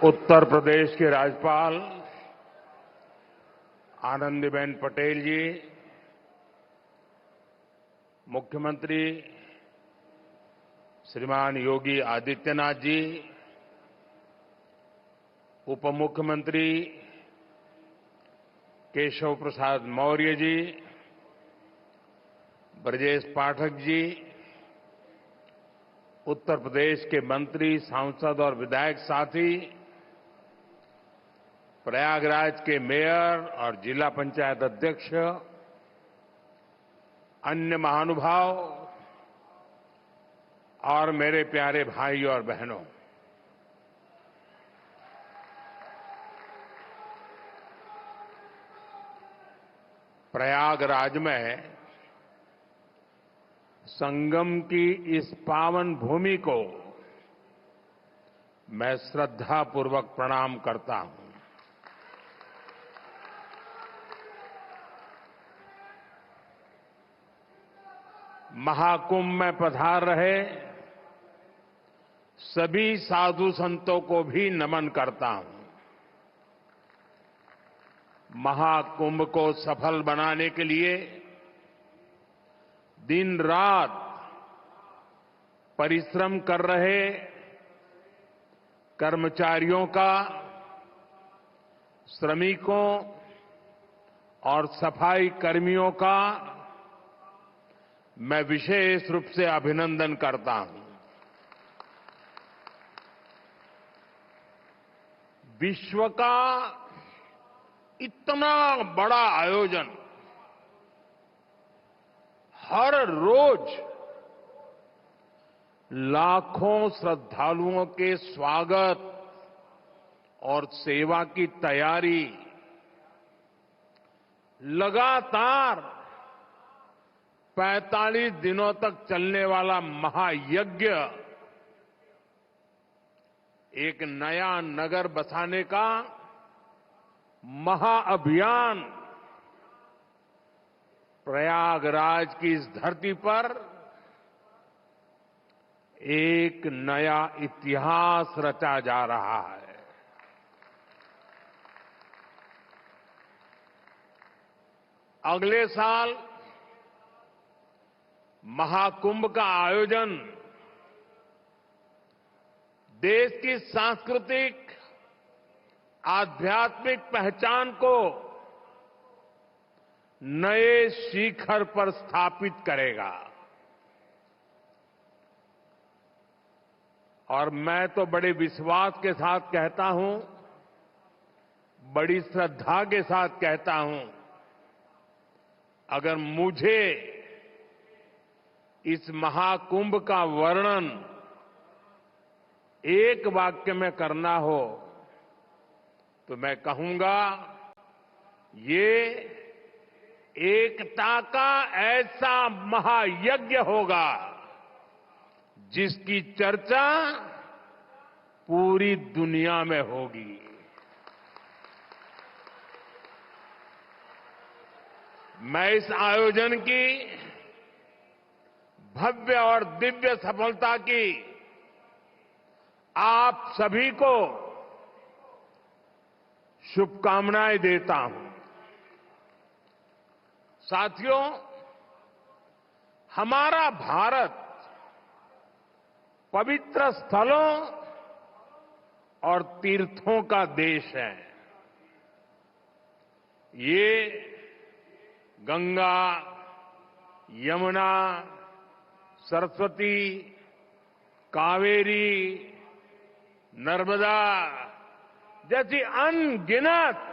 उत्तर प्रदेश के राज्यपाल आनंदीबेन पटेल जी, मुख्यमंत्री श्रीमान योगी आदित्यनाथ जी, उप मुख्यमंत्री केशव प्रसाद मौर्य जी, ब्रजेश पाठक जी, उत्तर प्रदेश के मंत्री, सांसद और विधायक साथी, प्रयागराज के मेयर और जिला पंचायत अध्यक्ष, अन्य महानुभाव और मेरे प्यारे भाइयों और बहनों, प्रयागराज में संगम की इस पावन भूमि को मैं श्रद्धापूर्वक प्रणाम करता हूं। महाकुंभ में पधार रहे सभी साधु संतों को भी नमन करता हूं। महाकुंभ को सफल बनाने के लिए दिन रात परिश्रम कर रहे कर्मचारियों का, श्रमिकों और सफाई कर्मियों का मैं विशेष रूप से अभिनंदन करता हूं। विश्व का इतना बड़ा आयोजन हर रोज लाखों श्रद्धालुओं के स्वागत और सेवा की तैयारी लगातार 45 दिनों तक चलने वाला महायज्ञ, एक नया नगर बसाने का महाअभियान प्रयागराज की इस धरती पर एक नया इतिहास रचा जा रहा है। अगले साल महाकुंभ का आयोजन देश की सांस्कृतिक आध्यात्मिक पहचान को नए शिखर पर स्थापित करेगा। और मैं तो बड़े विश्वास के साथ कहता हूं, बड़ी श्रद्धा के साथ कहता हूं, अगर मुझे इस महाकुंभ का वर्णन एक वाक्य में करना हो तो मैं कहूंगा, ये एकता का ऐसा महायज्ञ होगा जिसकी चर्चा पूरी दुनिया में होगी। मैं इस आयोजन की भव्य और दिव्य सफलता की आप सभी को शुभकामनाएं देता हूं। साथियों, हमारा भारत पवित्र स्थलों और तीर्थों का देश है। ये गंगा, यमुना, सरस्वती, कावेरी, नर्मदा जैसी अनगिनत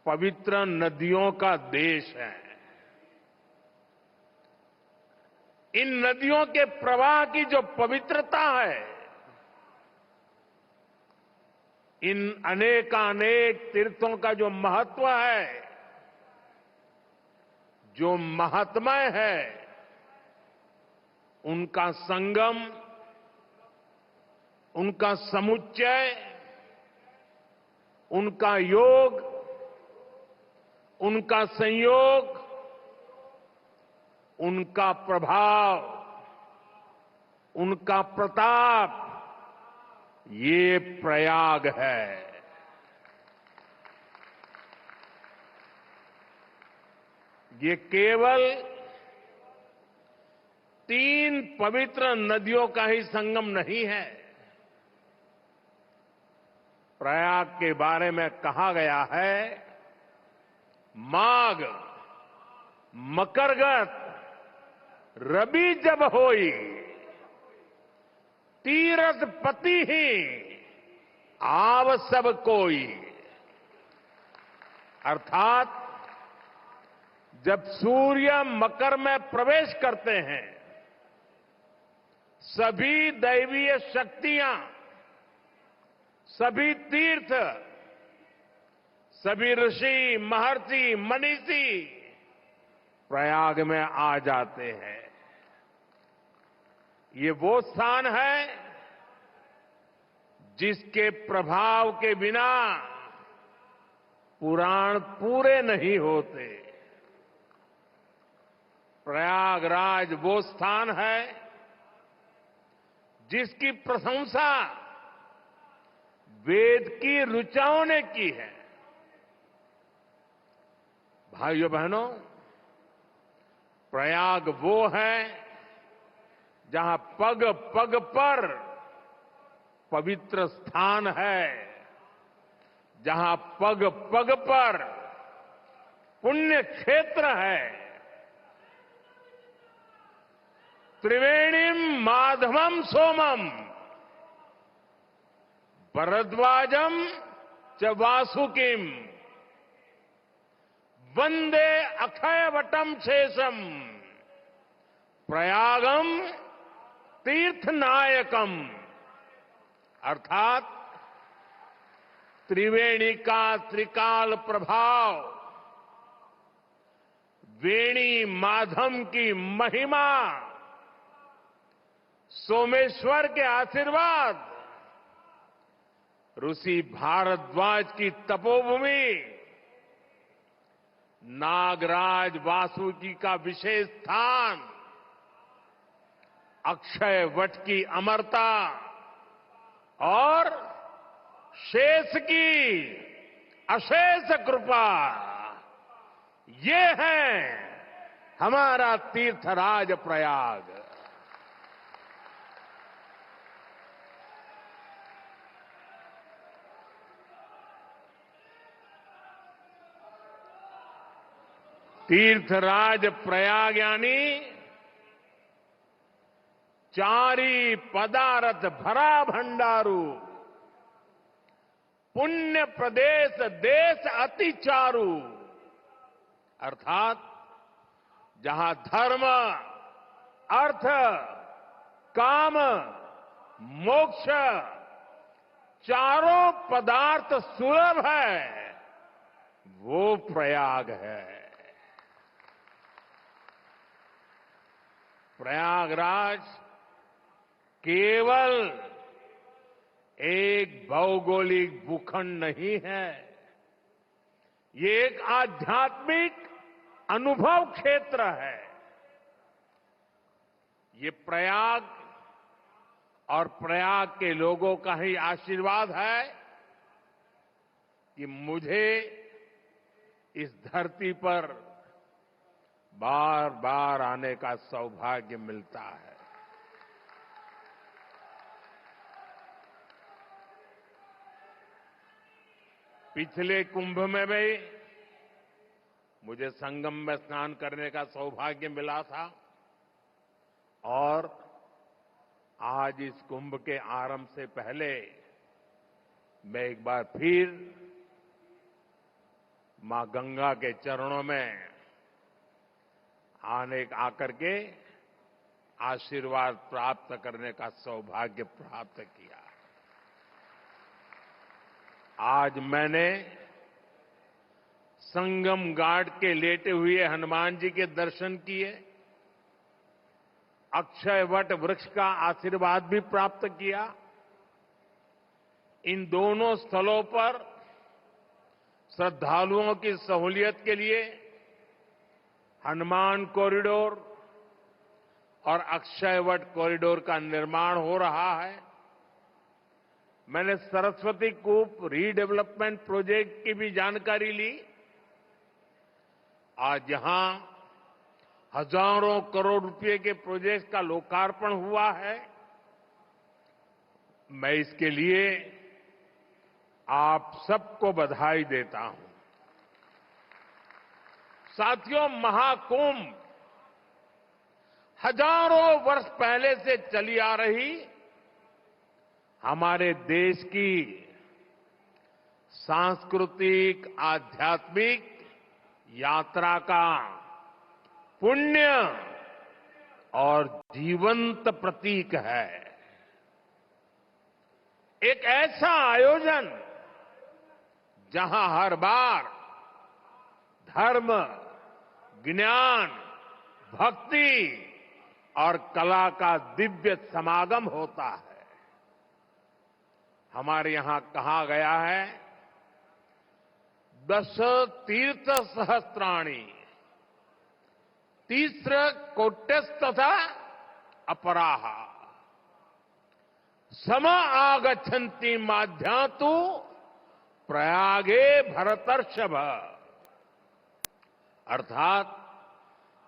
पवित्र नदियों का देश है। इन नदियों के प्रवाह की जो पवित्रता है, इन अनेकानेक तीर्थों का जो महत्व है, जो महात्म्य है, उनका संगम, उनका समुच्चय, उनका योग, उनका संयोग, उनका प्रभाव, उनका प्रताप, ये प्रयाग है। ये केवल 3 पवित्र नदियों का ही संगम नहीं है। प्रयाग के बारे में कहा गया है, माघ मकरगत रबी जब होई, तीरथ पति ही आव सब कोई। अर्थात जब सूर्य मकर में प्रवेश करते हैं, सभी दैवीय शक्तियां, सभी तीर्थ, सभी ऋषि, महर्षि, मनीषी प्रयाग में आ जाते हैं। ये वो स्थान है जिसके प्रभाव के बिना पुराण पूरे नहीं होते। प्रयागराज वो स्थान है जिसकी प्रशंसा वेद की ऋचाओं ने की है। भाइयों बहनों, प्रयाग वो है जहां पग पग पर पवित्र स्थान है, जहां पग पग पर पुण्य क्षेत्र है। त्रिवेणीम माधवम सोमम भरद्वाजम च वासुकिम वंदे अक्षयवटम शेषम प्रयागम तीर्थनायकम। अर्थात त्रिवेणी का त्रिकाल प्रभाव, वेणी माधव की महिमा, सोमेश्वर के आशीर्वाद, ऋषि भारद्वाज की तपोभूमि, नागराज वासुकी का विशेष स्थान, अक्षय वट की अमरता और शेष की अशेष कृपा, ये है हमारा तीर्थराज प्रयाग। तीर्थराज प्रयाग यानी चारी पदारथ भरा भंडारू, पुण्य प्रदेश देश अति चारू। अर्थात जहां धर्म, अर्थ, काम, मोक्ष चारों पदार्थ सुलभ है, वो प्रयाग है। प्रयागराज केवल एक भौगोलिक भूखंड नहीं है, ये एक आध्यात्मिक अनुभव क्षेत्र है। ये प्रयाग और प्रयाग के लोगों का ही आशीर्वाद है कि मुझे इस धरती पर बार बार आने का सौभाग्य मिलता है। पिछले कुंभ में भी मुझे संगम में स्नान करने का सौभाग्य मिला था और आज इस कुंभ के आरंभ से पहले मैं एक बार फिर मां गंगा के चरणों में आकर के आशीर्वाद प्राप्त करने का सौभाग्य प्राप्त किया। आज मैंने संगम घाट के लेटे हुए हनुमान जी के दर्शन किए, अक्षय वट वृक्ष का आशीर्वाद भी प्राप्त किया। इन दोनों स्थलों पर श्रद्धालुओं की सहूलियत के लिए हनुमान कॉरिडोर और अक्षय वट कॉरिडोर का निर्माण हो रहा है। मैंने सरस्वती कूप रीडेवलपमेंट प्रोजेक्ट की भी जानकारी ली। आज यहां हजारों करोड़ रुपए के प्रोजेक्ट का लोकार्पण हुआ है। मैं इसके लिए आप सबको बधाई देता हूं। साथियों, महाकुंभ हजारों वर्ष पहले से चली आ रही हमारे देश की सांस्कृतिक आध्यात्मिक यात्रा का पुण्य और जीवंत प्रतीक है। एक ऐसा आयोजन जहां हर बार धर्म, ज्ञान, भक्ति और कला का दिव्य समागम होता है। हमारे यहां कहा गया है, दश तीर्थ सहस्त्राणि तीस्र कोट्यस्तथा अपराहा सम आगच्छन्ति माध्यातु प्रयागे भरतर्षभ। अर्थात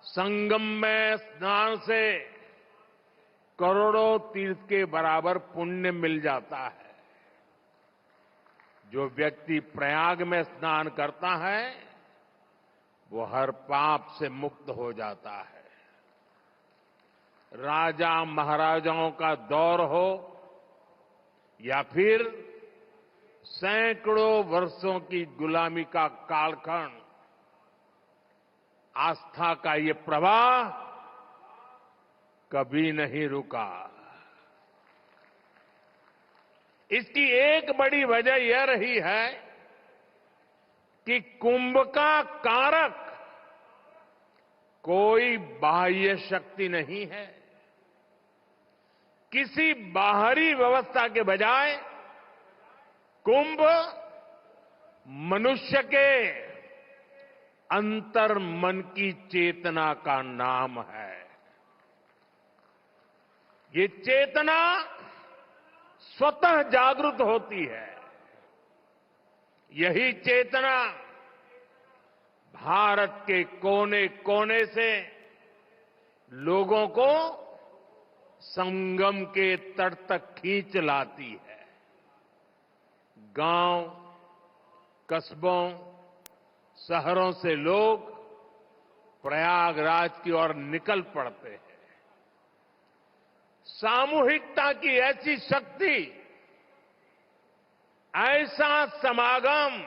संगम में स्नान से करोड़ों तीर्थ के बराबर पुण्य मिल जाता है। जो व्यक्ति प्रयाग में स्नान करता है वो हर पाप से मुक्त हो जाता है। राजा महाराजाओं का दौर हो या फिर सैकड़ों वर्षों की गुलामी का कालखंड, आस्था का ये प्रवाह कभी नहीं रुका। इसकी एक बड़ी वजह यह रही है कि कुंभ का कारक कोई बाह्य शक्ति नहीं है। किसी बाहरी व्यवस्था के बजाय कुंभ मनुष्य के अंतर मन की चेतना का नाम है। ये चेतना स्वतः जागृत होती है। यही चेतना भारत के कोने कोने से लोगों को संगम के तट तक खींच लाती है। गांव, कस्बों, शहरों से लोग प्रयागराज की ओर निकल पड़ते हैं। सामूहिकता की ऐसी शक्ति, ऐसा समागम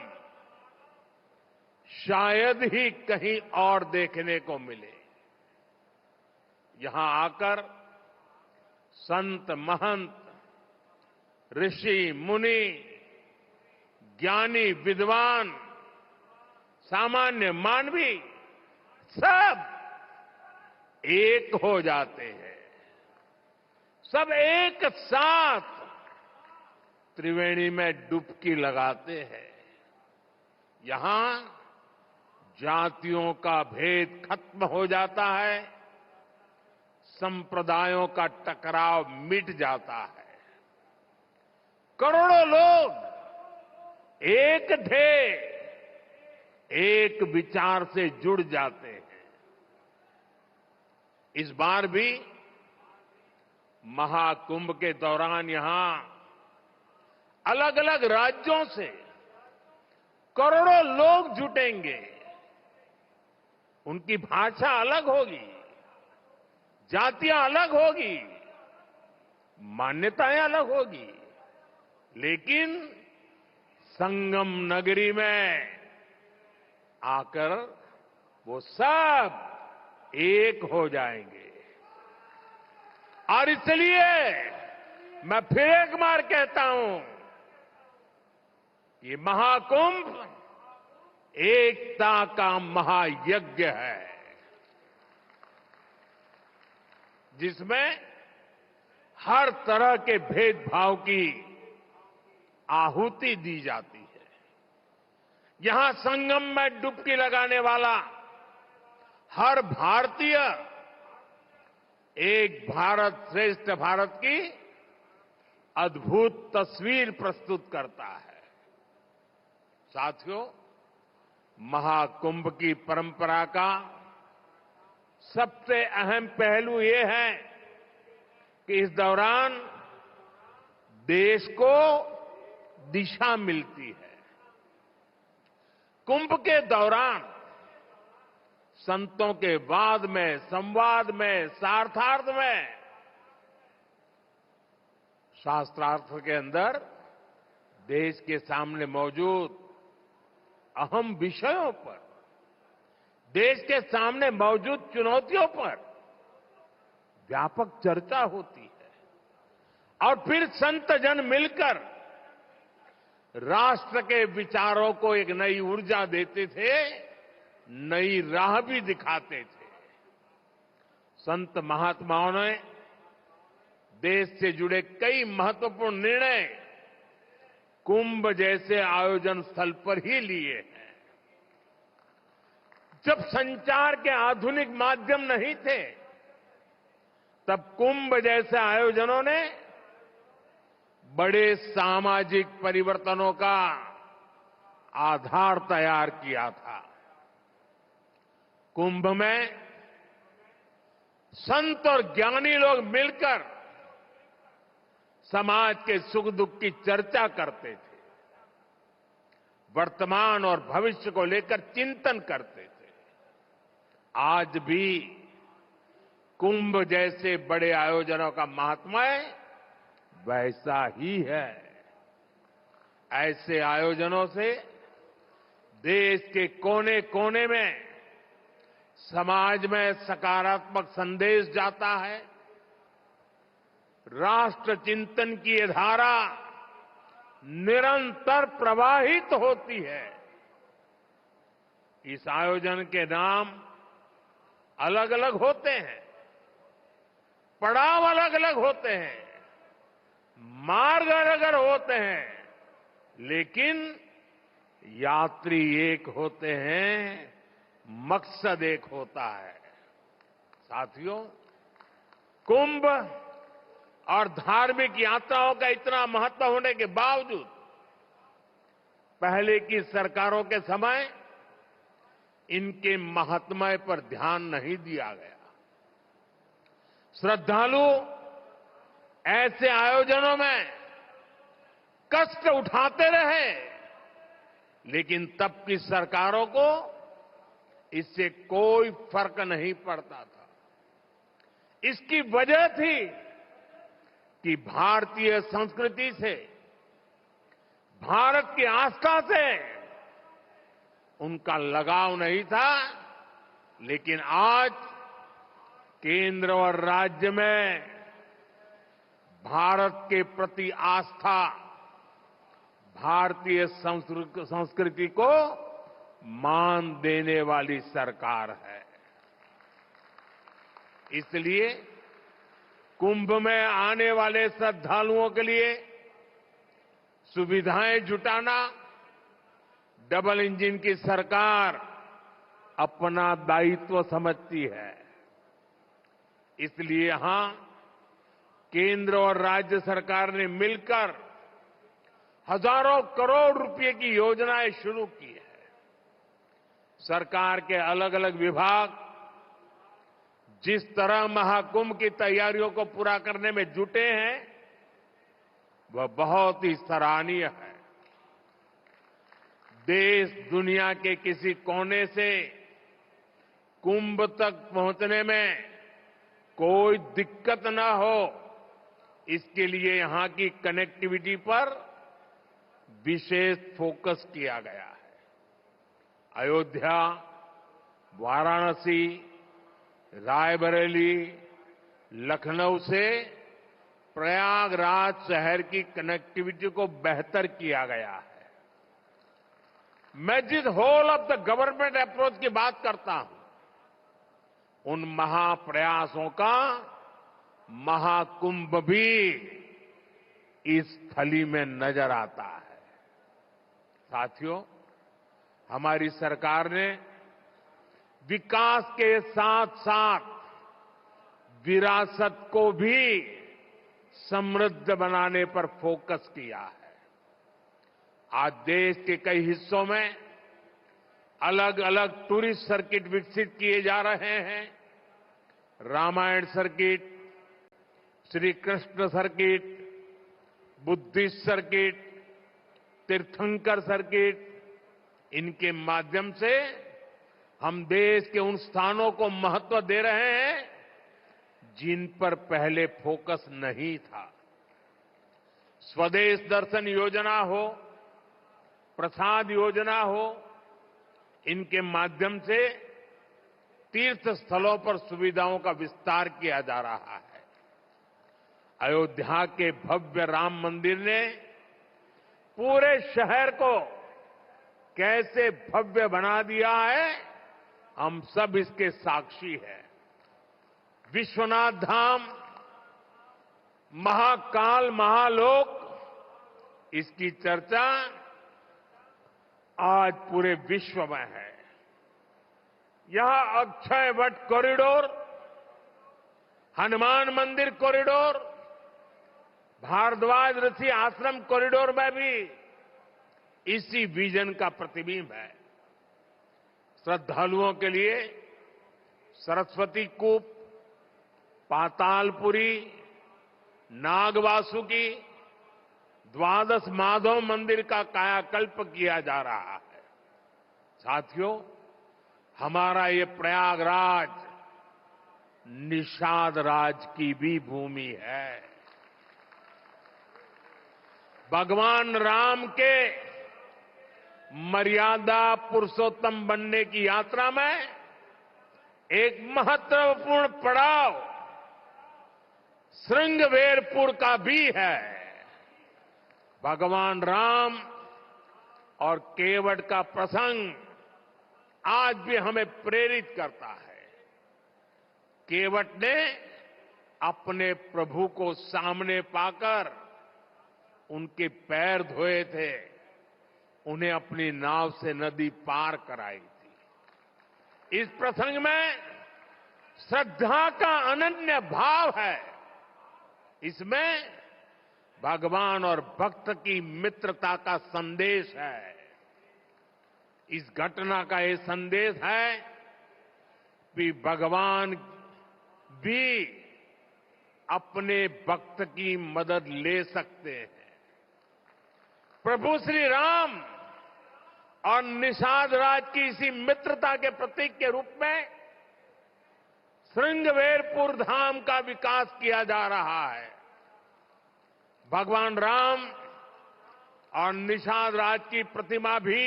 शायद ही कहीं और देखने को मिले। यहां आकर संत, महंत, ऋषि, मुनि, ज्ञानी, विद्वान, सामान्य मानवी सब एक हो जाते हैं। सब एक साथ त्रिवेणी में डुबकी लगाते हैं। यहां जातियों का भेद खत्म हो जाता है, संप्रदायों का टकराव मिट जाता है। करोड़ों लोग एक थे, एक विचार से जुड़ जाते हैं। इस बार भी महाकुंभ के दौरान यहां अलग अलग राज्यों से करोड़ों लोग जुटेंगे। उनकी भाषा अलग होगी, जातियां अलग होगी, मान्यताएं अलग होगी, लेकिन संगम नगरी में आकर वो सब एक हो जाएंगे। और इसलिए मैं फिर एक बार कहता हूं, ये महाकुंभ एकता का महायज्ञ है, जिसमें हर तरह के भेदभाव की आहुति दी जाती है। यहां संगम में डुबकी लगाने वाला हर भारतीय एक भारत श्रेष्ठ भारत की अद्भुत तस्वीर प्रस्तुत करता है। साथियों, महाकुंभ की परंपरा का सबसे अहम पहलू ये है कि इस दौरान देश को दिशा मिलती है। कुंभ के दौरान संतों के वाद में, संवाद में, शास्त्रार्थ में, शास्त्रार्थ के अंदर देश के सामने मौजूद अहम विषयों पर, देश के सामने मौजूद चुनौतियों पर व्यापक चर्चा होती है और फिर संत जन मिलकर राष्ट्र के विचारों को एक नई ऊर्जा देते थे, नई राह भी दिखाते थे। संत महात्माओं ने देश से जुड़े कई महत्वपूर्ण निर्णय कुंभ जैसे आयोजन स्थल पर ही लिए हैं। जब संचार के आधुनिक माध्यम नहीं थे, तब कुंभ जैसे आयोजनों ने बड़े सामाजिक परिवर्तनों का आधार तैयार किया था। कुंभ में संत और ज्ञानी लोग मिलकर समाज के सुख दुख की चर्चा करते थे, वर्तमान और भविष्य को लेकर चिंतन करते थे। आज भी कुंभ जैसे बड़े आयोजनों का महात्म्य वैसा ही है। ऐसे आयोजनों से देश के कोने कोने में समाज में सकारात्मक संदेश जाता है। राष्ट्र चिंतन की ये धारा निरंतर प्रवाहित होती है। इस आयोजन के नाम अलग अलग होते हैं, पड़ाव अलग अलग होते हैं, मार्ग अलग अलग होते हैं, लेकिन यात्री एक होते हैं, मकसद एक होता है। साथियों, कुंभ और धार्मिक यात्राओं का इतना महत्व होने के बावजूद पहले की सरकारों के समय इनके महात्म्य पर ध्यान नहीं दिया गया। श्रद्धालु ऐसे आयोजनों में कष्ट उठाते रहे, लेकिन तब की सरकारों को इससे कोई फर्क नहीं पड़ता था। इसकी वजह थी कि भारतीय संस्कृति से, भारत की आस्था से उनका लगाव नहीं था। लेकिन आज केंद्र और राज्य में भारत के प्रति आस्था, भारतीय संस्कृति को मान देने वाली सरकार है। इसलिए कुंभ में आने वाले श्रद्धालुओं के लिए सुविधाएं जुटाना डबल इंजन की सरकार अपना दायित्व समझती है। इसलिए यहां केंद्र और राज्य सरकार ने मिलकर हजारों करोड़ रुपए की योजनाएं शुरू की है। सरकार के अलग अलग विभाग जिस तरह महाकुंभ की तैयारियों को पूरा करने में जुटे हैं, वह बहुत ही सराहनीय है। देश दुनिया के किसी कोने से कुंभ तक पहुंचने में कोई दिक्कत न हो, इसके लिए यहां की कनेक्टिविटी पर विशेष फोकस किया गया है। अयोध्या, वाराणसी, रायबरेली, लखनऊ से प्रयागराज शहर की कनेक्टिविटी को बेहतर किया गया है। मैं जिस whole of the government approach की बात करता हूं, उन महाप्रयासों का महाकुंभ भी इस थली में नजर आता है। साथियों, हमारी सरकार ने विकास के साथ साथ विरासत को भी समृद्ध बनाने पर फोकस किया है। आज देश के कई हिस्सों में अलग अलग टूरिस्ट सर्किट विकसित किए जा रहे हैं। Ramayana circuit, Shri Krishna circuit, Buddhist circuit, Tirthankar circuit, इनके माध्यम से हम देश के उन स्थानों को महत्व दे रहे हैं जिन पर पहले फोकस नहीं था। स्वदेश दर्शन योजना हो, प्रसाद योजना हो, इनके माध्यम से तीर्थ स्थलों पर सुविधाओं का विस्तार किया जा रहा है। अयोध्या के भव्य राम मंदिर ने पूरे शहर को कैसे भव्य बना दिया है, हम सब इसके साक्षी हैं। विश्वनाथ धाम, महाकाल, महालोक, इसकी चर्चा आज पूरे विश्व में है। यहां अक्षय वट कॉरिडोर, हनुमान मंदिर कॉरिडोर, भारद्वाज ऋषि आश्रम कॉरिडोर में भी इसी विजन का प्रतिबिंब है। श्रद्धालुओं के लिए सरस्वती कूप, पातालपुरी, नागवासुकी, द्वादश माधव मंदिर का कायाकल्प किया जा रहा है। साथियों, हमारा ये प्रयागराज निषाद राज की भी भूमि है। भगवान राम के मर्यादा पुरुषोत्तम बनने की यात्रा में एक महत्वपूर्ण पड़ाव श्रृंगवेरपुर का भी है। भगवान राम और केवट का प्रसंग आज भी हमें प्रेरित करता है। केवट ने अपने प्रभु को सामने पाकर उनके पैर धोए थे, उन्हें अपनी नाव से नदी पार कराई थी। इस प्रसंग में श्रद्धा का अनन्य भाव है। इसमें भगवान और भक्त की मित्रता का संदेश है। इस घटना का ये संदेश है कि भगवान भी अपने भक्त की मदद ले सकते हैं। प्रभु श्री राम और निषाद राज की इसी मित्रता के प्रतीक के रूप में श्रृंगवेरपुर धाम का विकास किया जा रहा है। भगवान राम और निषाद राज की प्रतिमा भी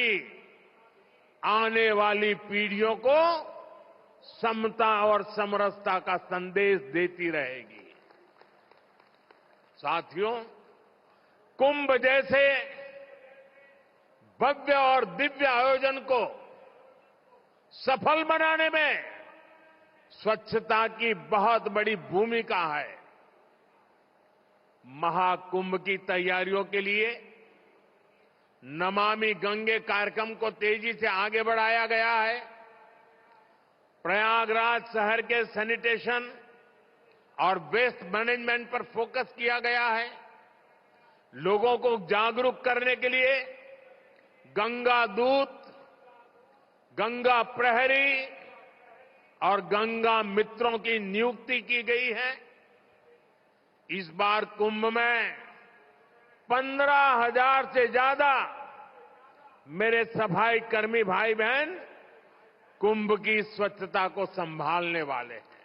आने वाली पीढ़ियों को समता और समरसता का संदेश देती रहेगी। साथियों, कुंभ जैसे भव्य और दिव्य आयोजन को सफल बनाने में स्वच्छता की बहुत बड़ी भूमिका है। महाकुंभ की तैयारियों के लिए नमामि गंगे कार्यक्रम को तेजी से आगे बढ़ाया गया है। प्रयागराज शहर के सैनिटेशन और वेस्ट मैनेजमेंट पर फोकस किया गया है। लोगों को जागरूक करने के लिए गंगा दूत, गंगा प्रहरी और गंगा मित्रों की नियुक्ति की गई है। इस बार कुंभ में 15,000 से ज्यादा मेरे सफाई कर्मी भाई बहन कुंभ की स्वच्छता को संभालने वाले हैं।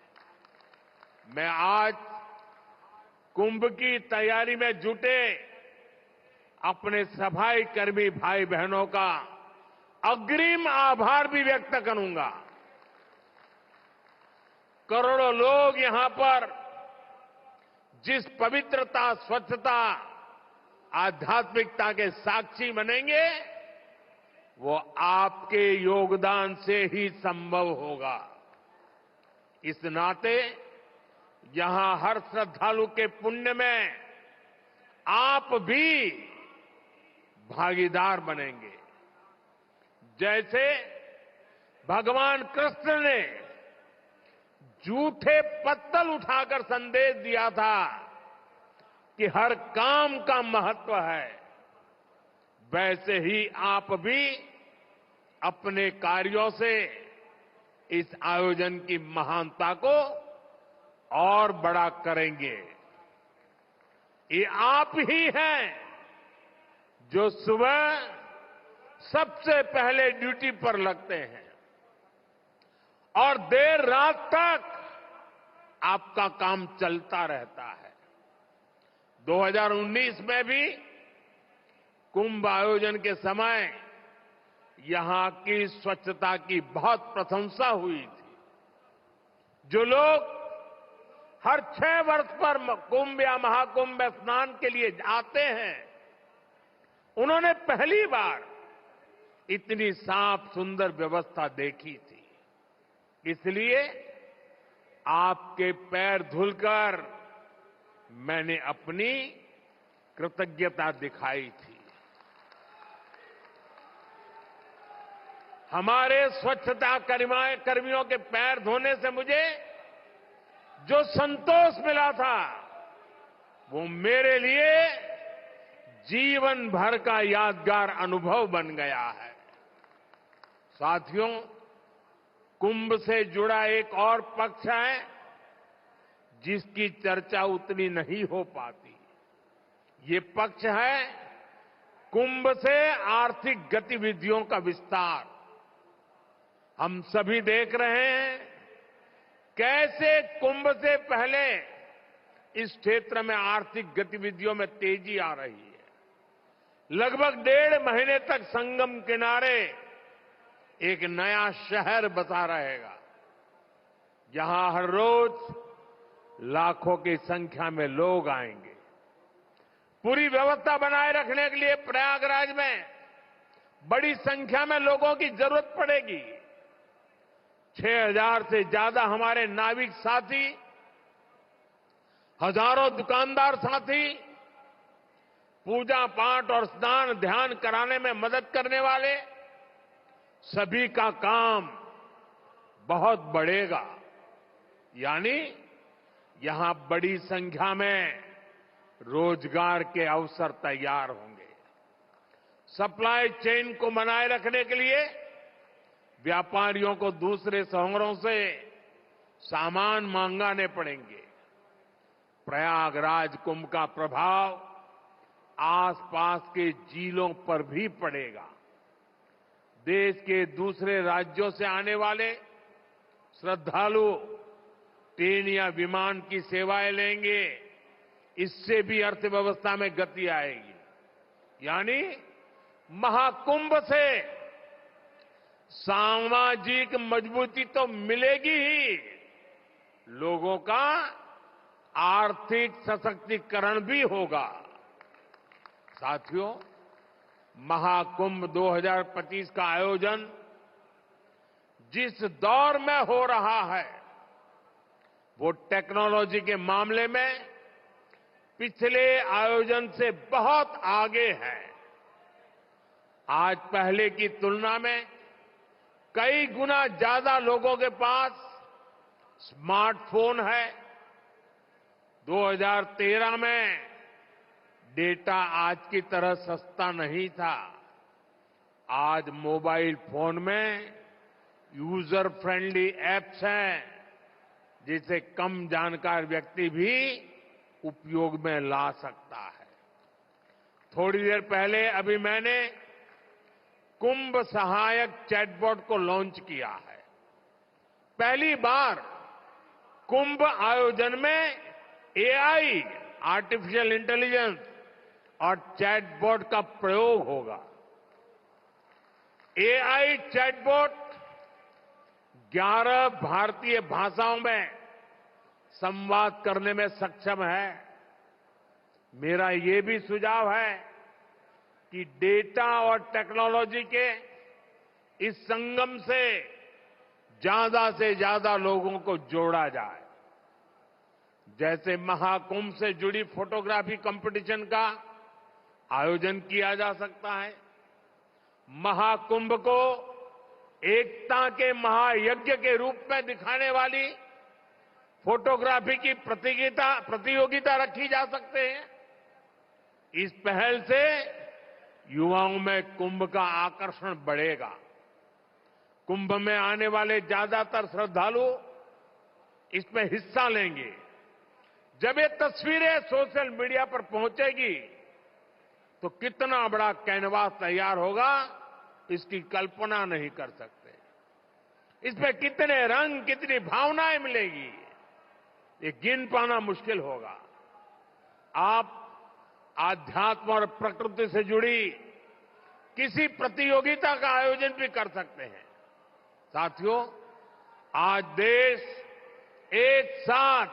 मैं आज कुंभ की तैयारी में जुटे अपने सफाई कर्मी भाई बहनों का अग्रिम आभार भी व्यक्त करूंगा। करोड़ों लोग यहां पर जिस पवित्रता, स्वच्छता, आध्यात्मिकता के साक्षी बनेंगे, वो आपके योगदान से ही संभव होगा। इस नाते यहां हर श्रद्धालु के पुण्य में आप भी भागीदार बनेंगे। जैसे भगवान कृष्ण ने झूठे पत्तल उठाकर संदेश दिया था, कि हर काम का महत्व है, वैसे ही आप भी अपने कार्यों से इस आयोजन की महानता को और बड़ा करेंगे। ये आप ही हैं जो सुबह सबसे पहले ड्यूटी पर लगते हैं और देर रात तक आपका काम चलता रहता है। 2019 में भी कुंभ आयोजन के समय यहां की स्वच्छता की बहुत प्रशंसा हुई थी। जो लोग हर 6 वर्ष पर कुंभ या महाकुंभ में स्नान के लिए आते हैं, उन्होंने पहली बार इतनी साफ सुंदर व्यवस्था देखी थी। इसलिए आपके पैर धुलकर मैंने अपनी कृतज्ञता दिखाई थी। हमारे स्वच्छता कर्मियों के पैर धोने से मुझे जो संतोष मिला था, वो मेरे लिए जीवन भर का यादगार अनुभव बन गया है। साथियों, कुंभ से जुड़ा एक और पक्ष है जिसकी चर्चा उतनी नहीं हो पाती। ये पक्ष है कुंभ से आर्थिक गतिविधियों का विस्तार। हम सभी देख रहे हैं कैसे कुंभ से पहले इस क्षेत्र में आर्थिक गतिविधियों में तेजी आ रही है। लगभग 1.5 महीने तक संगम किनारे एक नया शहर बसा रहेगा, जहां हर रोज लाखों की संख्या में लोग आएंगे। पूरी व्यवस्था बनाए रखने के लिए प्रयागराज में बड़ी संख्या में लोगों की जरूरत पड़ेगी। 6,000 से ज्यादा हमारे नाविक साथी, हजारों दुकानदार साथी, पूजा पाठ और स्नान ध्यान कराने में मदद करने वाले सभी का काम बहुत बढ़ेगा। यानी यहां बड़ी संख्या में रोजगार के अवसर तैयार होंगे। सप्लाई चेन को बनाए रखने के लिए व्यापारियों को दूसरे शहरों से सामान मंगाने पड़ेंगे। प्रयागराज कुंभ का प्रभाव आसपास के जिलों पर भी पड़ेगा। देश के दूसरे राज्यों से आने वाले श्रद्धालु ट्रेन या विमान की सेवाएं लेंगे। इससे भी अर्थव्यवस्था में गति आएगी। यानी महाकुंभ से सामाजिक मजबूती तो मिलेगी ही, लोगों का आर्थिक सशक्तिकरण भी होगा। साथियों, महाकुंभ 2025 का आयोजन जिस दौर में हो रहा है, वो टेक्नोलॉजी के मामले में पिछले आयोजन से बहुत आगे है। आज पहले की तुलना में कई गुना ज्यादा लोगों के पास स्मार्टफोन है। 2013 में डेटा आज की तरह सस्ता नहीं था। आज मोबाइल फोन में यूजर फ्रेंडली ऐप्स हैं, जिसे कम जानकार व्यक्ति भी उपयोग में ला सकता है। थोड़ी देर पहले अभी मैंने कुंभ सहायक चैटबॉट को लॉन्च किया है। पहली बार कुंभ आयोजन में एआई, आर्टिफिशियल इंटेलिजेंस और चैटबॉट का प्रयोग होगा। एआई चैटबॉट 11 भारतीय भाषाओं में संवाद करने में सक्षम है। मेरा ये भी सुझाव है कि डेटा और टेक्नोलॉजी के इस संगम से ज्यादा लोगों को जोड़ा जाए। जैसे महाकुंभ से जुड़ी फोटोग्राफी कंपटीशन का आयोजन किया जा सकता है। महाकुंभ को एकता के महायज्ञ के रूप में दिखाने वाली फोटोग्राफी की प्रतियोगिता रखी जा सकते हैं। इस पहल से युवाओं में कुंभ का आकर्षण बढ़ेगा। कुंभ में आने वाले ज्यादातर श्रद्धालु इसमें हिस्सा लेंगे। जब ये तस्वीरें सोशल मीडिया पर पहुंचेगी तो कितना बड़ा कैनवास तैयार होगा, इसकी कल्पना नहीं कर सकते। इसमें कितने रंग, कितनी भावनाएं मिलेगी, ये गिन पाना मुश्किल होगा। आप आध्यात्म और प्रकृति से जुड़ी किसी प्रतियोगिता का आयोजन भी कर सकते हैं। साथियों, आज देश एक साथ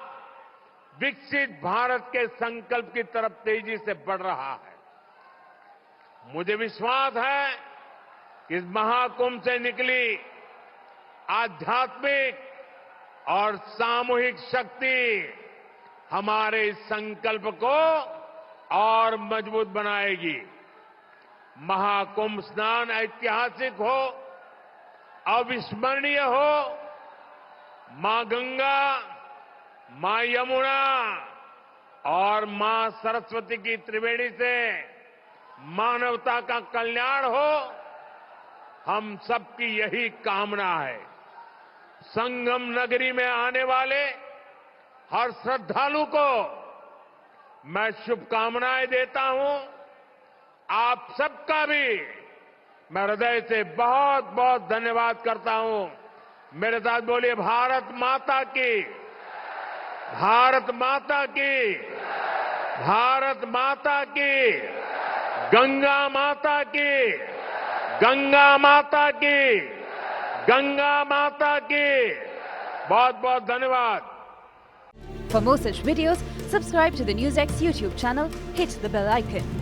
विकसित भारत के संकल्प की तरफ तेजी से बढ़ रहा है। मुझे विश्वास है कि इस महाकुंभ से निकली आध्यात्मिक और सामूहिक शक्ति हमारे इस संकल्प को और मजबूत बनाएगी। महाकुंभ स्नान ऐतिहासिक हो, अविस्मरणीय हो, मां गंगा, मां यमुना और मां सरस्वती की त्रिवेणी से मानवता का कल्याण हो, हम सबकी यही कामना है। संगम नगरी में आने वाले हर श्रद्धालु को मैं शुभकामनाएं देता हूं। आप सबका भी मैं हृदय से बहुत बहुत धन्यवाद करता हूं। मेरे साथ बोलिए, भारत माता की, भारत माता की, भारत माता की, गंगा माता की, गंगा माता की, गंगा माता की। बहुत बहुत धन्यवाद। For more such videos, subscribe to the NewsX YouTube channel, hit the bell icon.